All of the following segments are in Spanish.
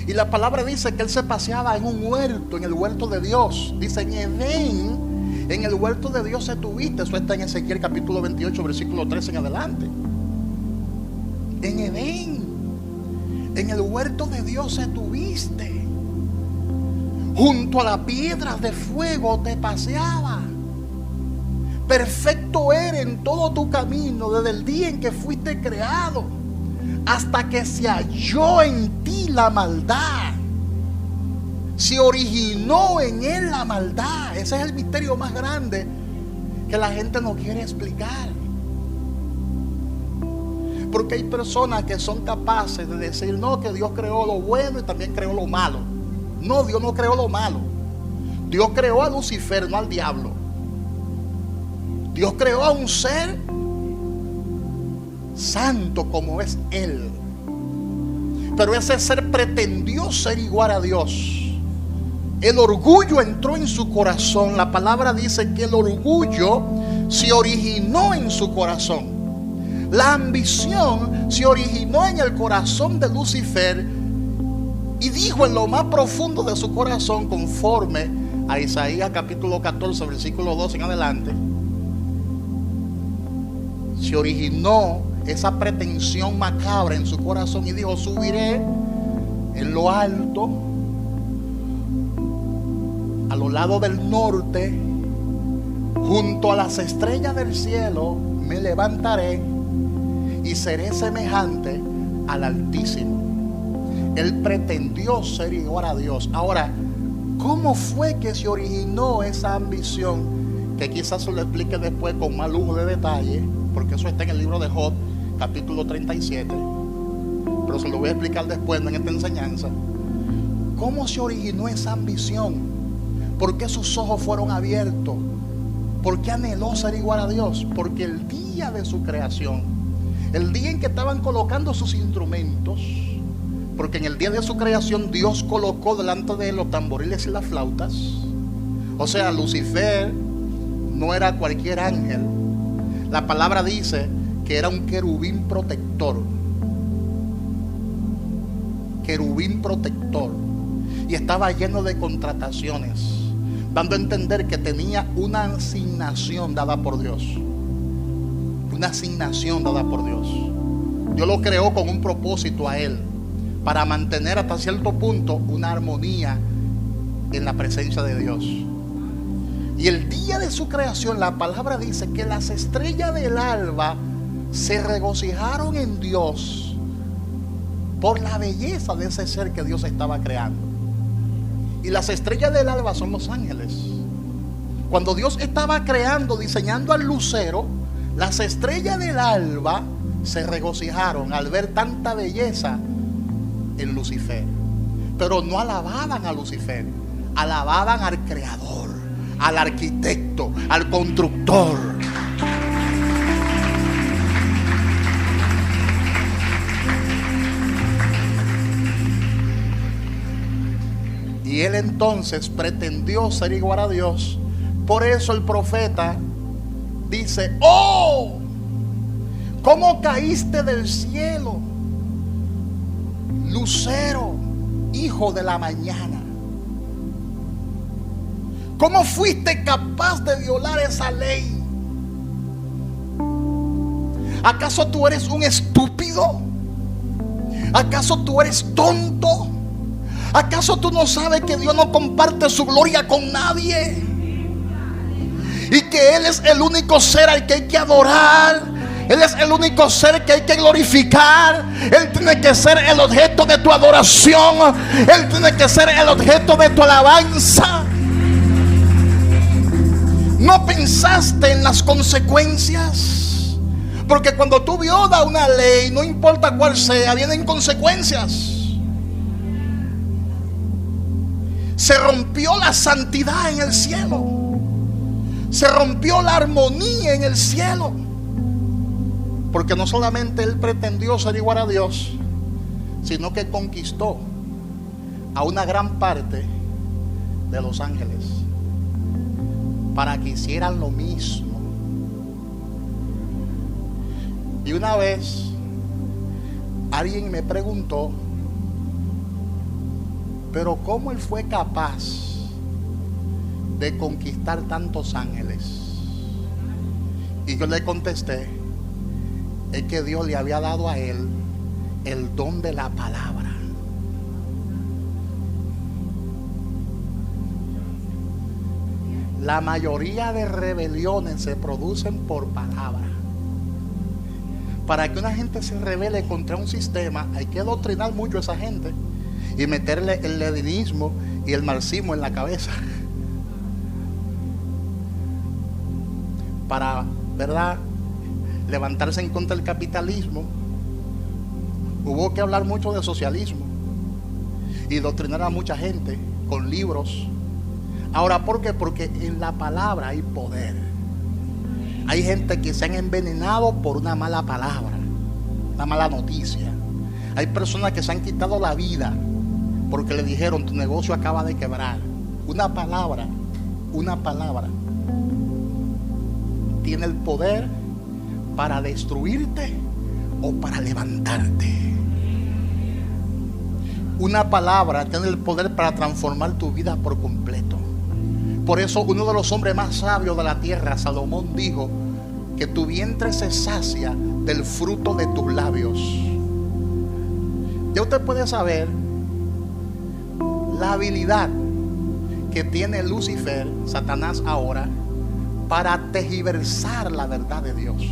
Y la palabra dice que él se paseaba en un huerto, en el huerto de Dios. Dice en Edén, en el huerto de Dios estuviste. Eso está en Ezequiel capítulo 28, versículo 13 en adelante. En Edén, en el huerto de Dios estuviste. Junto a las piedras de fuego te paseaba. Perfecto eres en todo tu camino desde el día en que fuiste creado hasta que se halló en ti la maldad. Se originó en él la maldad. Ese es el misterio más grande que la gente no quiere explicar. Porque hay personas que son capaces de decir, no, que Dios creó lo bueno y también creó lo malo. No, Dios no creó lo malo. Dios creó a Lucifer, no al diablo. Dios creó a un ser santo como es Él. Pero ese ser pretendió ser igual a Dios. El orgullo entró en su corazón. La palabra dice que el orgullo se originó en su corazón. La ambición se originó en el corazón de Lucifer y dijo en lo más profundo de su corazón, conforme a Isaías capítulo 14, versículo 12 en adelante, se originó esa pretensión macabra en su corazón y dijo: subiré en lo alto, a los lados del norte, junto a las estrellas del cielo, me levantaré y seré semejante al Altísimo. Él pretendió ser igual a Dios. Ahora, ¿cómo fue que se originó esa ambición? Que quizás se lo explique después con más lujo de detalle, porque eso está en el libro de Job, capítulo 37. Pero se lo voy a explicar después, no en esta enseñanza. ¿Cómo se originó esa ambición? ¿Por qué sus ojos fueron abiertos? ¿Por qué anheló ser igual a Dios? Porque el día de su creación, el día en que estaban colocando sus instrumentos, porque en el día de su creación Dios colocó delante de él los tamboriles y las flautas. O sea, Lucifer no era cualquier ángel. La palabra dice que era un querubín protector. Querubín protector. Y estaba lleno de contrataciones, dando a entender que tenía una asignación dada por Dios. Una asignación dada por Dios. Dios lo creó con un propósito a él, para mantener hasta cierto punto una armonía en la presencia de Dios. Y el día de su creación, la palabra dice que las estrellas del alba se regocijaron en Dios por la belleza de ese ser que Dios estaba creando. Y las estrellas del alba son los ángeles. Cuando Dios estaba creando, diseñando al lucero, las estrellas del alba se regocijaron al ver tanta belleza en Lucifer. Pero no alababan a Lucifer, alababan al creador, al arquitecto, al constructor. Y él entonces pretendió ser igual a Dios. Por eso el profeta dice: ¡oh! ¿Cómo caíste del cielo, lucero, hijo de la mañana? ¿Cómo fuiste capaz de violar esa ley? ¿Acaso tú eres un estúpido? ¿Acaso tú eres tonto? ¿Acaso tú no sabes que Dios no comparte su gloria con nadie? Y que Él es el único ser al que hay que adorar. Él es el único ser que hay que glorificar. Él tiene que ser el objeto de tu adoración. Él tiene que ser el objeto de tu alabanza. ¿No pensaste en las consecuencias? Porque cuando tú violas una ley, no importa cuál sea, vienen consecuencias. Se rompió la santidad en el cielo. Se rompió la armonía en el cielo. Porque no solamente él pretendió ser igual a Dios, sino que conquistó a una gran parte de los ángeles para que hicieran lo mismo. Y una vez alguien me preguntó: Pero ¿cómo él fue capaz de conquistar tantos ángeles? Y yo le contesté, es que Dios le había dado a él el don de la palabra. La mayoría de rebeliones se producen por palabra. Para que una gente se rebele contra un sistema, hay que adoctrinar mucho a esa gente y meterle el leninismo y el marxismo en la cabeza. Para, ¿verdad?, levantarse en contra del capitalismo, hubo que hablar mucho de socialismo y doctrinar a mucha gente con libros. Ahora, ¿por qué? Porque en la palabra hay poder. Hay gente que se han envenenado por una mala palabra, una mala noticia. Hay personas que se han quitado la vida porque le dijeron, tu negocio acaba de quebrar. Una palabra tiene el poder para destruirte o para levantarte. Una palabra tiene el poder para transformar tu vida por completo. Por eso uno de los hombres más sabios de la tierra, Salomón, dijo que tu vientre se sacia del fruto de tus labios. Ya usted puede saber la habilidad que tiene Lucifer, Satanás ahora, para tergiversar la verdad de Dios.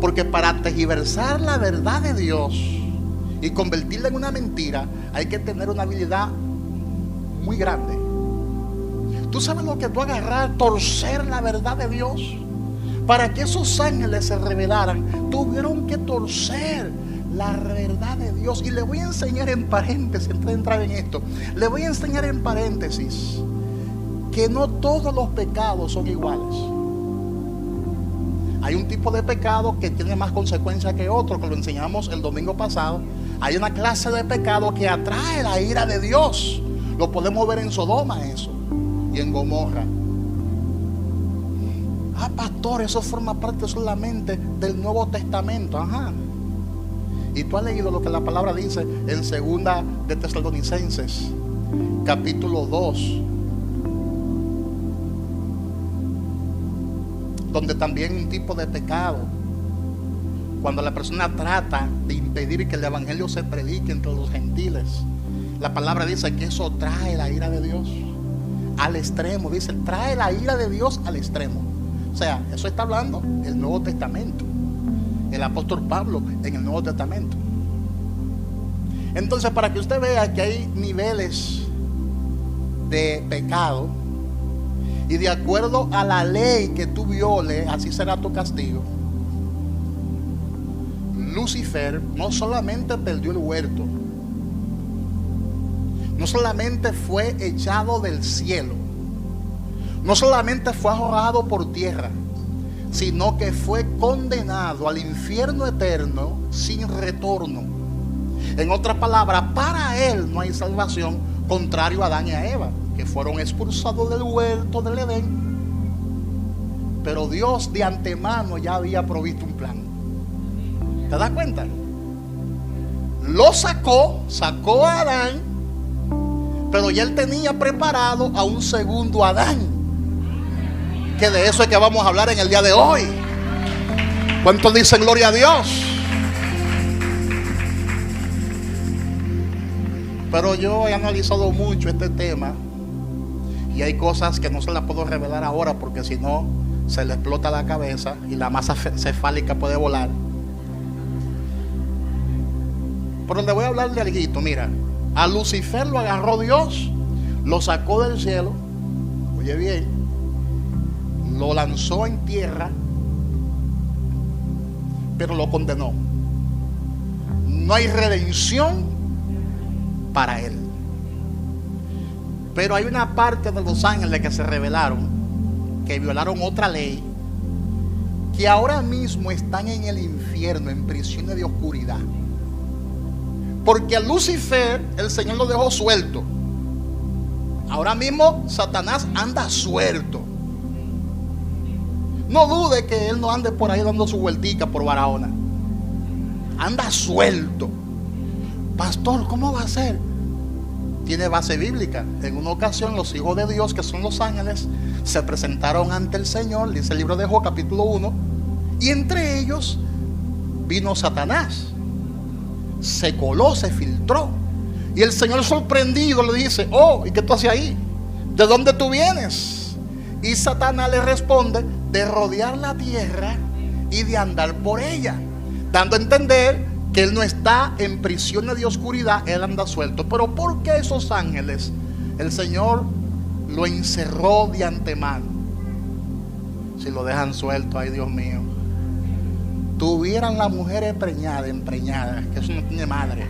Porque para tergiversar la verdad de Dios y convertirla en una mentira, hay que tener una habilidad muy grande. ¿Tú sabes lo que tú agarrar, torcer la verdad de Dios? Para que esos ángeles se rebelaran, tuvieron que torcer la verdad de Dios. Y le voy a enseñar en paréntesis, antes de entrar en esto, le voy a enseñar en paréntesis que no todos los pecados son iguales. Hay un tipo de pecado que tiene más consecuencias que otro, que lo enseñamos el domingo pasado. Hay una clase de pecado que atrae la ira de Dios. Lo podemos ver en Sodoma, eso, y en Gomorra. Ah, pastor, eso forma parte solamente del Nuevo Testamento. Ajá. Y tú has leído lo que la palabra dice en Segunda de Tesalonicenses, capítulo 2, donde también un tipo de pecado, cuando la persona trata de impedir que el evangelio se predique entre los gentiles, la palabra dice que eso trae la ira de Dios al extremo. Dice, trae la ira de Dios al extremo. O sea, eso está hablando el Nuevo Testamento, el apóstol Pablo en el Nuevo Testamento. Entonces, para que usted vea que hay niveles de pecado, y de acuerdo a la ley que tú violes, así será tu castigo. Lucifer no solamente perdió el huerto, no solamente fue echado del cielo, no solamente fue arrojado por tierra, sino que fue condenado al infierno eterno sin retorno. En otras palabras, para él no hay salvación, contrario a Adán y a Eva, que fueron expulsados del huerto del Edén. Pero Dios de antemano ya había provisto un plan. ¿Te das cuenta? Lo sacó a Adán, pero ya él tenía preparado a un segundo Adán, que de eso es que vamos a hablar en el día de hoy. ¿Cuántos dicen gloria a Dios? Pero yo he analizado mucho este tema y hay cosas que no se las puedo revelar ahora, porque si no se le explota la cabeza y la masa cefálica puede volar. Pero le voy a hablar de algo. Mira, a Lucifer lo agarró Dios, lo sacó del cielo, oye bien, lo lanzó en tierra, pero lo condenó. No hay redención para él. Pero hay una parte de los ángeles que se rebelaron, que violaron otra ley, que ahora mismo están en el infierno, en prisiones de oscuridad. Porque a Lucifer el Señor lo dejó suelto. Ahora mismo Satanás anda suelto. No dude que él no ande por ahí dando su vueltica por Barahona. Anda suelto. Pastor, ¿cómo va a ser? Tiene base bíblica. En una ocasión los hijos de Dios, que son los ángeles, se presentaron ante el Señor, dice el libro de Job capítulo 1, y entre ellos vino Satanás. Se coló, se filtró. Y el Señor, sorprendido, le dice: oh, ¿y qué tú haces ahí? ¿De dónde tú vienes? Y Satanás le responde: de rodear la tierra y de andar por ella, dando a entender que él no está en prisiones de oscuridad, él anda suelto. Pero ¿por qué esos ángeles el Señor lo encerró de antemano? Si lo dejan suelto, ay Dios mío, tuvieran la mujer empreñada, que eso no tiene madre.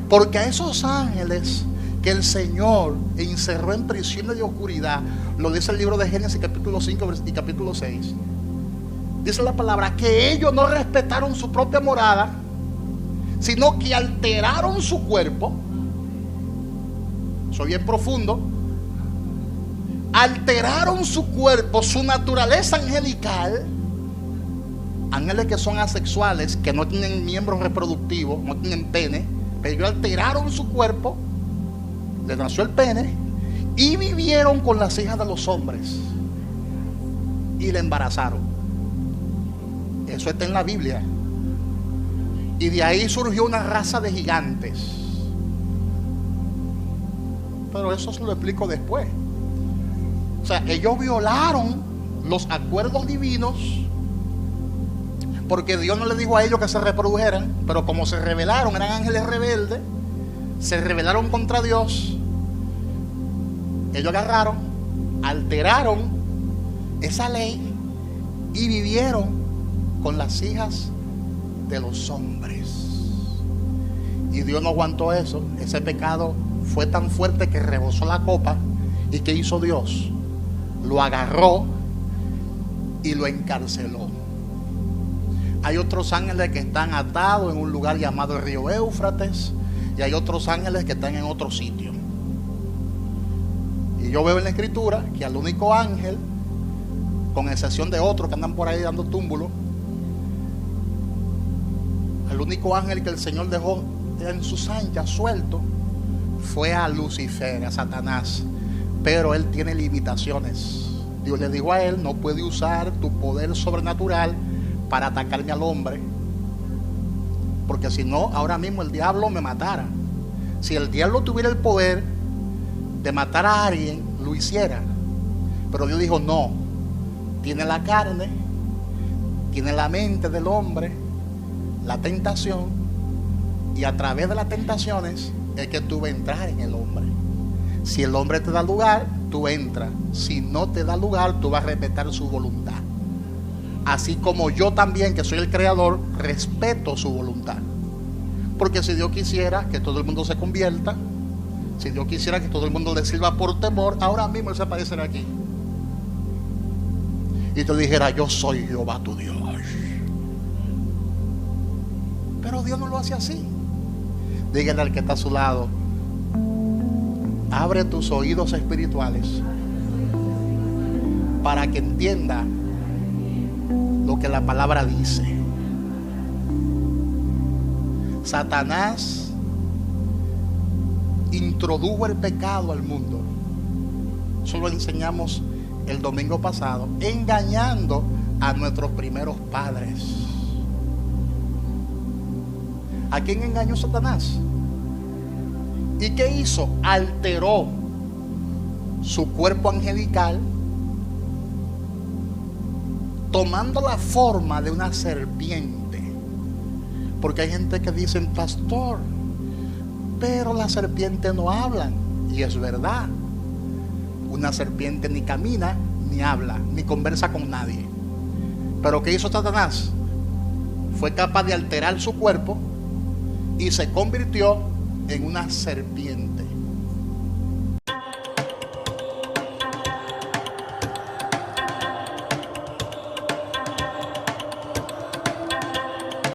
Porque a esos ángeles que el Señor encerró en prisiones de oscuridad, lo dice el libro de Génesis capítulo 5 y capítulo 6, dice la palabra que ellos no respetaron su propia morada, sino que alteraron su cuerpo. Soy bien profundo. Alteraron su cuerpo, su naturaleza angelical. Ángeles que son asexuales, que no tienen miembros reproductivos, no tienen pene, pero ellos alteraron su cuerpo, le nació el pene, y vivieron con las hijas de los hombres y le embarazaron. Eso está en la Biblia. Y de ahí surgió una raza de gigantes. Pero eso se lo explico después. O sea, ellos violaron los acuerdos divinos, porque Dios no les dijo a ellos que se reprodujeran. Pero como se rebelaron, eran ángeles rebeldes, se rebelaron contra Dios. Ellos agarraron, alteraron esa ley y vivieron con las hijas de los hombres. Y Dios no aguantó eso. Ese pecado fue tan fuerte que rebosó la copa. ¿Y qué hizo Dios? Lo agarró y lo encarceló. Hay otros ángeles que están atados en un lugar llamado el río Éufrates, y hay otros ángeles que están en otro sitio. Y yo veo en la escritura que al único ángel, con excepción de otros que andan por ahí dando túmbulos, el único ángel que el Señor dejó en sus anchas suelto fue a Lucifer, a Satanás. Pero él tiene limitaciones. Dios le dijo a él: no puede usar tu poder sobrenatural para atacarme al hombre, porque si no, ahora mismo el diablo me matara. Si el diablo tuviera el poder de matar a alguien, lo hiciera. Pero Dios dijo: no, tiene la carne, tiene la mente del hombre, la tentación, y a través de las tentaciones es que tú vas a entrar en el hombre. Si el hombre te da lugar, tú entras. Si no te da lugar, tú vas a respetar su voluntad. Así como yo también, que soy el creador, respeto su voluntad. Porque si Dios quisiera que todo el mundo se convierta, si Dios quisiera que todo el mundo le sirva por temor, ahora mismo Él se apareciera aquí y te dijera: yo soy Jehová tu Dios. Pero Dios no lo hace así. Dígale al que está a su lado: abre tus oídos espirituales para que entienda lo que la palabra dice. Satanás introdujo el pecado al mundo. Eso lo enseñamos el domingo pasado, engañando a nuestros primeros padres. ¿A quién engañó Satanás? ¿Y qué hizo? Alteró su cuerpo angelical, tomando la forma de una serpiente. Porque hay gente que dice: pastor, pero las serpientes no hablan. Y es verdad. Una serpiente ni camina, ni habla, ni conversa con nadie. Pero ¿qué hizo Satanás? Fue capaz de alterar su cuerpo y se convirtió en una serpiente.